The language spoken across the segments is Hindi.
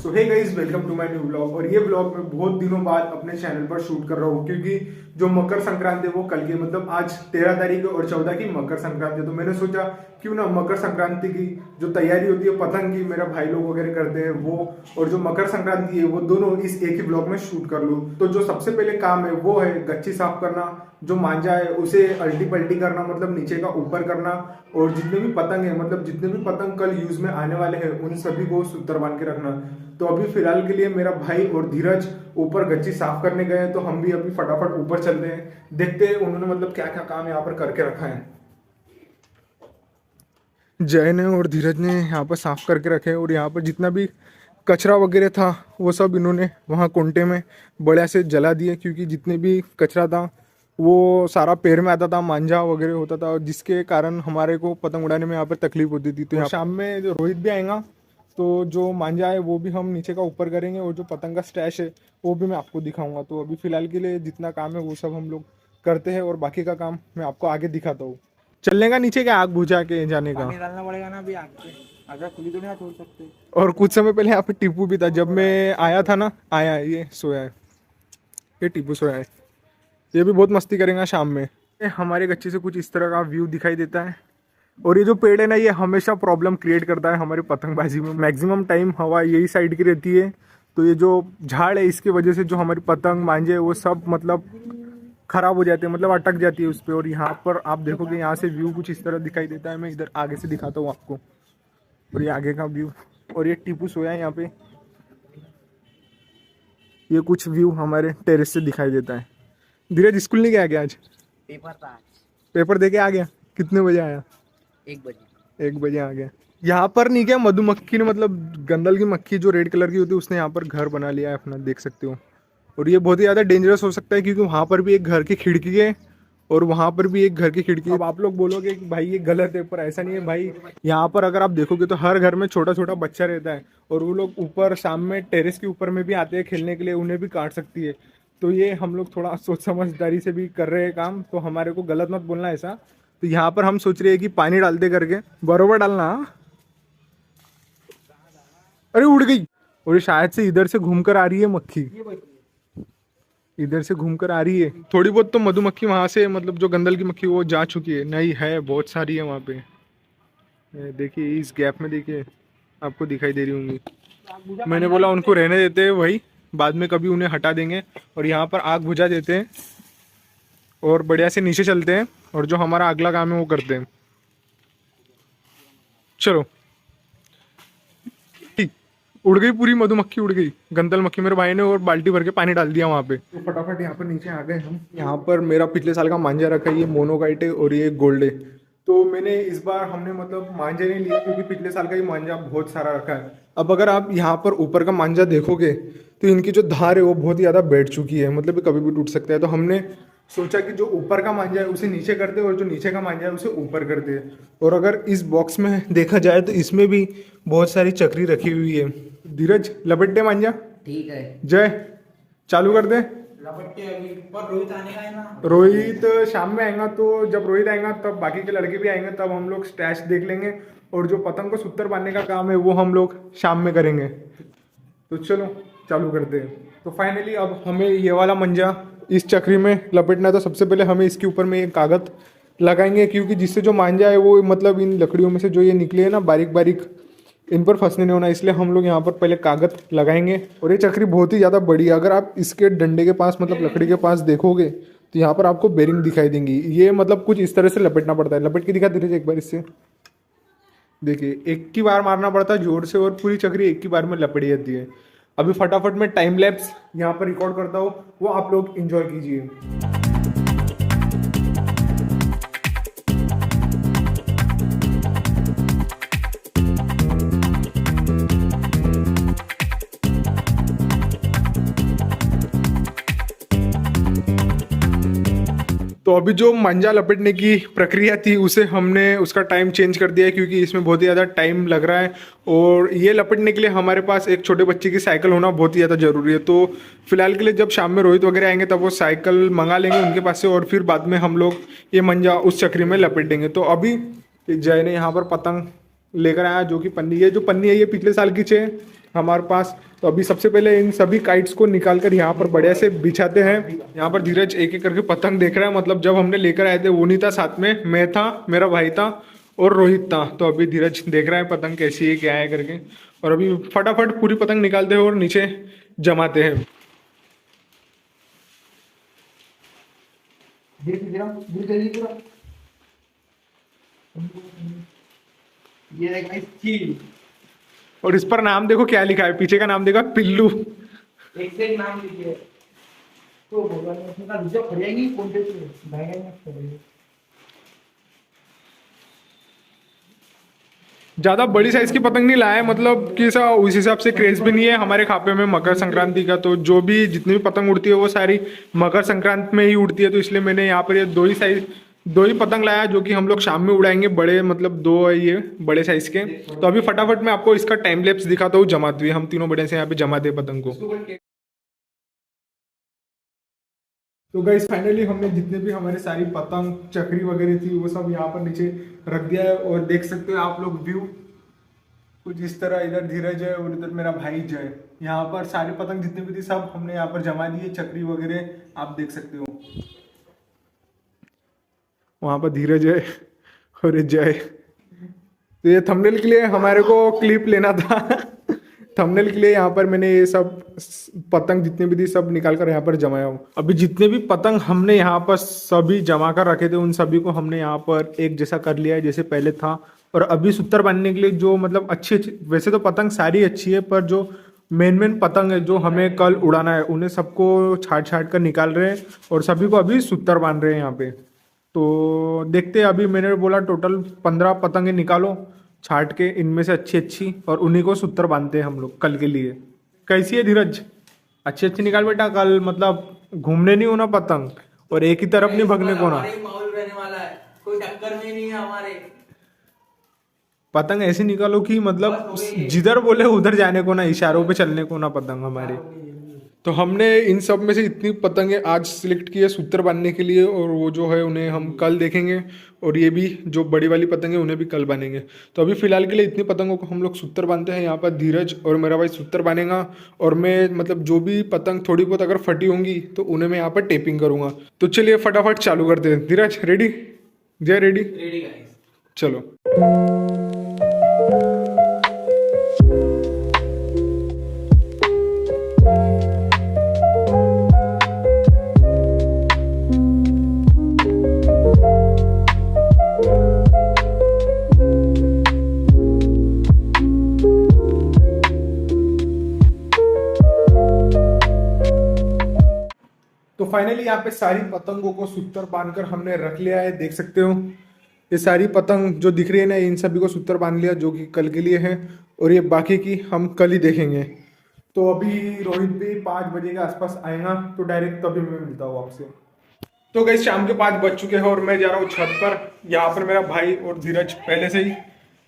So hey guys, welcome to my new blog. और ये ब्लॉग मैं बहुत दिनों बाद अपने चैनल पर शूट कर रहा हूँ क्योंकि जो मकर संक्रांति है वो कल की, मतलब आज 13 तारीख और 14 की मकर संक्रांति है। तो मैंने सोचा क्यों ना मकर संक्रांति की जो तैयारी होती है पतंग की, मेरा भाई लोग वगैरह करते हैं वो, और जो मकर संक्रांति है वो दोनों इस एक ही ब्लॉग में शूट कर लूँ। तो जो सबसे पहले काम है वो है गच्ची साफ करना, जो मांझा है उसे अल्टी पल्टी करना, मतलब नीचे का ऊपर करना, और जितने भी पतंग है, मतलब जितने भी पतंग कल यूज में आने वाले हैं उन सभी को सूत्र बांध के रखना। तो अभी फिलहाल के लिए मेरा भाई और धीरज ऊपर गच्ची साफ करने गए हैं, तो हम भी अभी फटाफट ऊपर चलते हैं, देखते हैं उन्होंने मतलब क्या क्या काम यहाँ पर करके रखा है। जय ने और धीरज ने यहाँ पर साफ करके रखे हैं, और यहाँ पर जितना भी कचरा वगैरह था वो सब इन्होंने वहाँ कुंटे में बढ़िया से जला दिए, क्योंकि जितने भी कचरा था वो सारा पैर में आता था, मांझा वगैरह होता था, और जिसके कारण हमारे को पतंग उड़ाने में यहाँ पर तकलीफ होती थी। तो यहाँ शाम में जो रोहित भी आएगा तो जो मांझा है वो भी हम नीचे का ऊपर करेंगे, और जो पतंग का स्टैश है वो भी मैं आपको दिखाऊंगा। तो अभी फिलहाल के लिए जितना काम है वो सब हम लोग करते हैं, और बाकी का काम मैं आपको आगे दिखाता हूँ। चलने का नीचे क्या आग बुझा के जाने का, पानी डालना पड़ेगा ना अभी आग पे, अगर खुली तो नहीं छोड़ सकते। और कुछ समय पहले यहाँ पे टीपू भी था, जब मैं आया था ना, आया ये सोया है, ये टीपू सोया है, ये भी बहुत मस्ती करेगा शाम में। हमारे गच्चे से कुछ इस तरह का व्यू दिखाई देता है, और ये जो पेड़ है ना ये हमेशा प्रॉब्लम क्रिएट करता है हमारी पतंगबाजी में। मैक्सिमम टाइम हवा यही साइड की रहती है, तो ये जो झाड़ है इसकी वजह से जो हमारी पतंग मांझे वो सब मतलब खराब हो जाते हैं, मतलब अटक जाती है उस पर। और यहाँ पर आप देखोगे यहाँ से व्यू कुछ इस तरह दिखाई देता है, मैं इधर आगे से दिखाता हूँ आपको, और ये आगे का व्यू, और ये टीपू सोया है यहाँ पे। ये कुछ व्यू हमारे टेरेस से दिखाई देता है। धीरज स्कूल नहीं गया क्या आज? पेपर था आज। पेपर दे के आ गया? कितने बजे आया? 1 बजे। 1 बजे आ गया। यहाँ पर नहीं क्या, मधुमक्खी ने, मतलब गंदल की मक्खी जो रेड कलर की होती है उसने यहाँ पर घर बना लिया है अपना, देख सकते हो। और ये बहुत ही ज़्यादा डेंजरस हो सकता है, क्योंकि वहाँ पर भी एक घर की खिड़की है और वहाँ पर भी एक घर की खिड़की है। अब आप लोग बोलोगे कि भाई ये गलत है, पर ऐसा नहीं है भाई। यहाँ पर अगर आप देखोगे तो हर घर में छोटा छोटा बच्चा रहता है, और वो लोग ऊपर शाम में टेरेस के ऊपर में भी आते हैं खेलने के लिए, उन्हें भी काट सकती है। तो ये हम लोग थोड़ा सोच समझदारी से भी कर रहे हैं काम, तो हमारे को गलत मत बोलना ऐसा। तो यहाँ पर हम सोच रहे हैं कि पानी डालते करके बरोबर डालना। अरे उड़ गई, और ये शायद से इधर से घूमकर आ रही है मक्खी, इधर से घूमकर आ रही है। थोड़ी बहुत तो मधुमक्खी वहां से, मतलब जो गंदल की मक्खी वो जा चुकी है, नहीं है बहुत सारी है वहां पे। देखिए इस गैप में, देखिए आपको दिखाई दे रही होंगी। मैंने बोला उनको रहने देते हैं, वही बाद में कभी उन्हें हटा देंगे। और यहाँ पर आग बुझा देते हैं और बढ़िया से नीचे चलते हैं, और जो हमारा अगला काम है वो करते हैं। चलो, उड़ गई पूरी मधुमक्खी, उड़ गई गंदल मक्खी। मेरे भाई ने और बाल्टी भर के पानी डाल दिया वहाँ पे। तो फटाफट यहाँ पर नीचे आ गए हम। यहाँ पर मेरा पिछले साल का मांझा रखा है, ये मोनोकाइट है और ये गोल्ड है। तो मैंने इस बार हमने मतलब मांझे नहीं लिए, क्योंकि पिछले साल का ही मांझा बहुत सारा रखा है। अब अगर आप यहाँ पर ऊपर का मांझा देखोगे तो इनकी जो धार है वो बहुत ही ज़्यादा बैठ चुकी है, मतलब कभी भी टूट सकता है। तो हमने सोचा कि जो ऊपर का मांझा है उसे नीचे करते और जो नीचे का मांझा है उसे ऊपर करते। और अगर इस बॉक्स में देखा जाए तो इसमें भी बहुत सारी चक्री रखी हुई है। धीरज लपेट दे मांझा। ठीक है, जय चालू कर दे। लपटते अभी पर रोहित आने का है ना। रोहित शाम में आएगा, तो जब रोहित आएगा तब बाकी के लड़के भी आएंगे, तब हम लोग स्टैश देख लेंगे, और जो पतंग को सूत्र बांधने का काम है वो हम लोग शाम में करेंगे। तो चलो चालू करते हैं। तो फाइनली अब हमें ये वाला मंजा इस चक्री में लपेटना है। तो सबसे पहले हमें इसके ऊपर में एक कागज लगाएंगे, क्योंकि जिससे जो मांझा है वो मतलब इन लकड़ियों में से जो ये निकले है ना बारीक बारीक, इन पर फंसने नहीं होना, इसलिए हम लोग यहाँ पर पहले कागज लगाएंगे। और ये चक्री बहुत ही ज़्यादा बड़ी है, अगर आप इसके डंडे के पास मतलब लकड़ी के पास देखोगे तो यहाँ पर आपको बेरिंग दिखाई देंगी। ये मतलब कुछ इस तरह से लपेटना पड़ता है। लपेट के दिखा धीरे एक बार इससे, देखिए एक ही बार मारना पड़ता है जोर से, और पूरी चक्री एक ही बार में लपेट जाती है। अभी फटाफट में टाइम लैप्स यहाँ पर रिकॉर्ड करता हूँ, वो आप लोग एंजॉय कीजिए। तो अभी जो मंजा लपेटने की प्रक्रिया थी उसे हमने उसका टाइम चेंज कर दिया है, क्योंकि इसमें बहुत ही ज़्यादा टाइम लग रहा है, और ये लपेटने के लिए हमारे पास एक छोटे बच्चे की साइकिल होना बहुत ही ज़्यादा ज़रूरी है। तो फिलहाल के लिए जब शाम में रोहित वगैरह आएंगे तब वो साइकिल मंगा लेंगे उनके पास से, और फिर बाद में हम लोग ये मंजा उस चक्री में लपेटेंगे। तो अभी जय ने यहाँ पर पतंग लेकर आया, जो कि पन्नी है, जो पन्नी है ये पिछले साल की है, हमारे पास। तो अभी सबसे पहले इन सभी काइट्स को निकाल कर यहाँ पर बढ़िया से बिछाते हैं। यहाँ पर धीरज एक एक करके पतंग देख रहा है, मतलब जब हमने लेकर आए थे वो नहीं था साथ में, मैं था, मेरा भाई था और रोहित था। तो अभी धीरज देख रहा है पतंग कैसी है क्या है करके, और अभी फटाफट पूरी पतंग निकालते हैं और नीचे जमाते हैं। ये देखो चील। और इस पर नाम देखो क्या लिखा है, पीछे का नाम देखो पिल्लू। एक से एक नाम लिखिए तो भगवान ने उसका दूसरा पड़ेगी कौन से भाई में पड़ेगी। ज्यादा बड़ी साइज की पतंग नहीं लाया है, मतलब कि ऐसा उस हिसाब से क्रेज भी नहीं है हमारे खापे में मकर संक्रांति का। तो जो भी जितनी भी पतंग उड़ती है वो सारी मकर संक्रांति में ही उड़ती है, तो इसलिए मैंने यहाँ पर ये दो ही पतंग लाया जो कि हम लोग शाम में उड़ाएंगे, बड़े मतलब दो है ये बड़े साइज के। तो अभी फटाफट मैं आपको इसका टाइम लैप्स दिखाता हूँ जमाते हुए। हम तीनों बड़े से यहाँ पे जमाते हैं पतंग को। तो गाइस फाइनली हमने जितने भी हमारे सारी पतंग चक्री वगैरह थी वो सब यहाँ पर नीचे रख दिया है, और देख सकते हो आप लोग व्यू कुछ इस तरह। इधर धीरज है और इधर मेरा भाई जय। यहाँ पर सारी पतंग जितनी भी थी सब हमने यहाँ पर जमा दी है, चक्री वगैरह आप देख सकते हो। वहाँ पर धीरज है और ये जय। तो ये थंबनेल के लिए हमारे को क्लिप लेना था थंबनेल के लिए यहाँ पर मैंने ये सब पतंग जितने भी थी सब निकाल कर यहाँ पर जमाया हूँ। अभी जितने भी पतंग हमने यहाँ पर सभी जमा कर रखे थे उन सभी को हमने यहाँ पर एक जैसा कर लिया है जैसे पहले था। और अभी सूत्र बांधने के लिए जो मतलब अच्छी वैसे तो पतंग सारी अच्छी है, पर जो मेन पतंग है जो हमें कल उड़ाना है उन्हें सबको छाट कर निकाल रहे हैं और सभी को अभी सूत्र बांध रहे हैं यहाँ पे। तो देखते हैं, अभी मैंने बोला टोटल 15 पतंगे निकालो छाट के, इनमें से अच्छी और उन्हीं को सूत्र बांधते हैं हम लोग कल के लिए। कैसी है धीरज? अच्छी निकाल बेटा, कल मतलब घूमने नहीं होना पतंग और एक ही तरफ नहीं भगने को ना। माहौल रहने वाला है, कोई टक्कर में नहीं है हमारे। पतंग ऐसी निकालो कि मतलब जिधर बोले उधर जाने को ना, इशारों पे चलने को ना पतंग हमारी। तो हमने इन सब में से इतनी पतंगें आज सिलेक्ट की है सूत्र बांधने के लिए, और वो जो है उन्हें हम कल देखेंगे, और ये भी जो बड़ी वाली पतंग है उन्हें भी कल बांधेंगे। तो अभी फिलहाल के लिए इतनी पतंगों को हम लोग सूत्र बांधते हैं। यहाँ पर धीरज और मेरा भाई सूत्र बांधेगा, और मैं मतलब जो भी पतंग थोड़ी बहुत अगर फटी होंगी तो उन्हें मैं यहाँ पर टेपिंग करूँगा। तो चलिए फटाफट चालू करते हैं। धीरज रेडी? जय रेडी? रेडी गाइस, चलो। तो फाइनली यहाँ पे सारी पतंगों को सूत्र बांधकर हमने रख लिया है, देख सकते हो। ये सारी पतंग जो दिख रही है ना, इन सभी को सूत्र बांध लिया जो कि कल के लिए है, और ये बाकी की हम कल ही देखेंगे। तो अभी रोहित भी 5 बजे के आसपास आएगा, तो डायरेक्ट तभी मैं मिलता हूँ आपसे। तो गई शाम के 5 बज चुके हैं और मैं जा रहा हूँ छत पर। यहाँ पर मेरा भाई और धीरज पहले से ही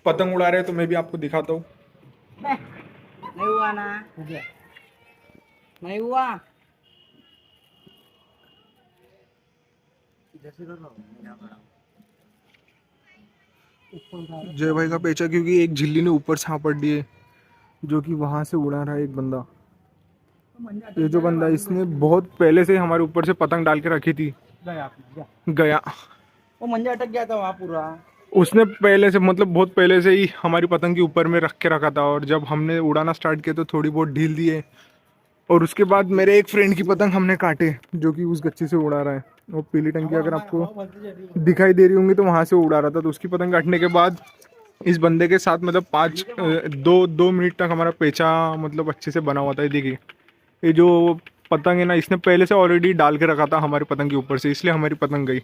पतंग उड़ा रहे हैं, तो मैं भी आपको दिखाता हूँ। नहीं हुआ ना, नहीं हुआ। जय भाई का पेचा, क्योंकि एक झिल्ली ने ऊपर छापड़ दिए जो कि वहां से उड़ा रहा है एक बंदा। ये जो बंदा इसने बहुत पहले से हमारे ऊपर से पतंग डाल के रखी थी, गया वो मंजा अटक गया था वहाँ पूरा। उसने पहले से मतलब बहुत पहले से ही हमारी पतंग के ऊपर में रख के रखा था, और जब हमने उड़ाना स्टार्ट किया तो थोड़ी बहुत ढील दिए, और उसके बाद मेरे एक फ्रेंड की पतंग हमने काटे जो कि उस गच्ची से उड़ा रहा है। वो पीली टंकी अगर आपको दिखाई दे रही होंगी तो वहां से उड़ा रहा था। तो उसकी पतंग काटने के बाद इस बंदे के साथ मतलब 2 मिनट तक हमारा पेचा मतलब अच्छे से बना हुआ था। देखिए ये जो पतंग है ना, इसने पहले से ऑलरेडी डाल के रखा था हमारी पतंग के ऊपर से, इसलिए हमारी पतंग गई।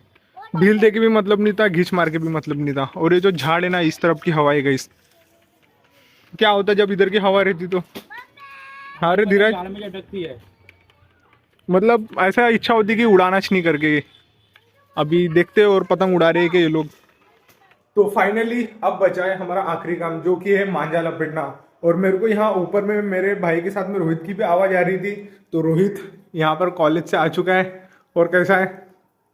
ढील दे के भी मतलब नहीं था, घिंच मार के भी मतलब नहीं था। और ये जो झाड़ है ना, इस तरफ की हवा है गई। क्या होता जब इधर की हवा रहती तो? अरे धीरज में अटकती है, मतलब ऐसा इच्छा होती कि उड़ाना नहीं करके। अभी देखते और पतंग उड़ा रहे हैं कि ये लोग। तो फाइनली अब बचा है हमारा आखिरी काम, जो कि है मांझा लपेटना। और मेरे को यहाँ ऊपर में मेरे भाई के साथ में रोहित की भी आवाज़ आ रही थी। तो रोहित यहाँ पर कॉलेज से आ चुका है। और कैसा है,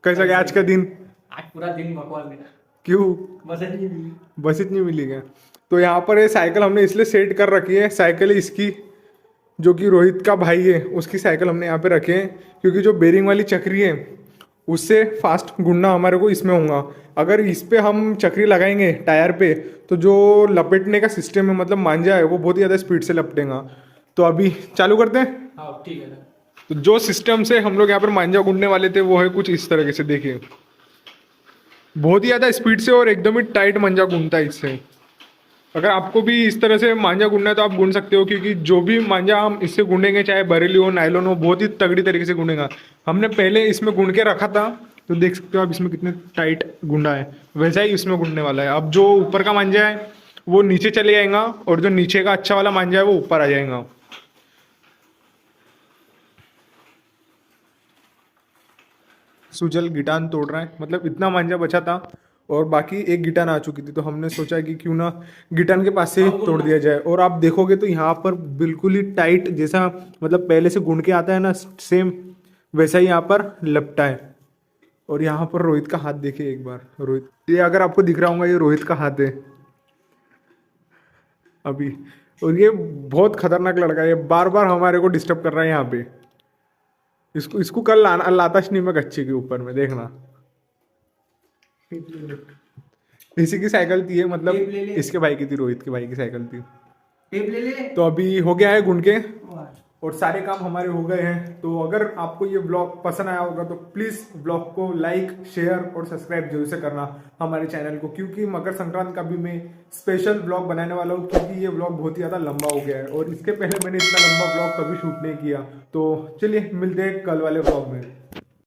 कैसा गया आज का दिन? आज पूरा दिन बकवास गया। क्यों? बस नहीं मिली। बस इतनी मिली क्या? तो यहाँ पर ये साइकिल हमने इसलिए सेट कर रखी है, साइकिल इसकी जो कि रोहित का भाई है उसकी साइकिल हमने यहाँ पे रखे हैं, क्योंकि जो बेरिंग वाली चक्री है उससे फास्ट घूमना हमारे को इसमें होगा। अगर इस पे हम चक्री लगाएंगे टायर पे तो जो लपेटने का सिस्टम है मतलब मांझा है वो बहुत ही ज़्यादा स्पीड से लपटेगा। तो अभी चालू करते हैं। हाँ ठीक है। तो जो सिस्टम से हम लोग यहाँ पर मांझा गूंदने वाले थे वो है कुछ इस तरीके से, देखिए बहुत ही ज़्यादा स्पीड से और एकदम ही टाइट मांझा गूंदता है इससे। अगर आपको भी इस तरह से मांझा गूंदना है तो आप गूंद सकते हो, क्योंकि जो भी मांझा हम इससे गूंदेंगे चाहे बरेली हो नायलॉन हो बहुत ही तगड़ी तरीके से गूंदेगा। हमने पहले इसमें गूंद के रखा था तो देख सकते हो आप इसमें कितने टाइट गूंदा है, वैसा ही इसमें गूंदने वाला है। अब जो ऊपर का मांझा है वो नीचे चले जाएगा और जो नीचे का अच्छा वाला मांझा है वो ऊपर आ जाएगा। सुजल गिटान तोड़ रहा है, मतलब इतना मांझा बचा था और बाकी एक गिटान आ चुकी थी, तो हमने सोचा कि क्यों ना गिटान के पास से ही तोड़ दिया जाए। और आप देखोगे तो यहाँ पर बिल्कुल ही टाइट जैसा मतलब पहले से गूंद के आता है ना सेम वैसा ही यहाँ पर लपटा है। और यहाँ पर रोहित का हाथ देखिए एक बार, रोहित ये अगर आपको दिख रहा होगा ये रोहित का हाथ है अभी। और ये बहुत खतरनाक लड़का है, ये बार बार हमारे को डिस्टर्ब कर रहा है यहाँ पे। इसको कल लाता नहीं मैं कच्चे के ऊपर में, देखना इसी की साइकिल थी ये, मतलब इसके भाई की थी, रोहित के भाई की साइकिल थी। टेप ले ले। तो अभी हो गया है गुण के और सारे काम हमारे हो गए हैं। तो अगर आपको ये ब्लॉग पसंद आया होगा तो प्लीज़ ब्लॉग को लाइक शेयर और सब्सक्राइब जरूर से करना हमारे चैनल को, क्योंकि मकर संक्रांति का भी मैं स्पेशल ब्लॉग बनाने वाला हूँ, क्योंकि ये ब्लॉग बहुत ही ज़्यादा लंबा हो गया है और इसके पहले मैंने इतना लंबा ब्लॉग कभी शूट नहीं किया। तो चलिए मिलते हैं कल वाले ब्लॉग में।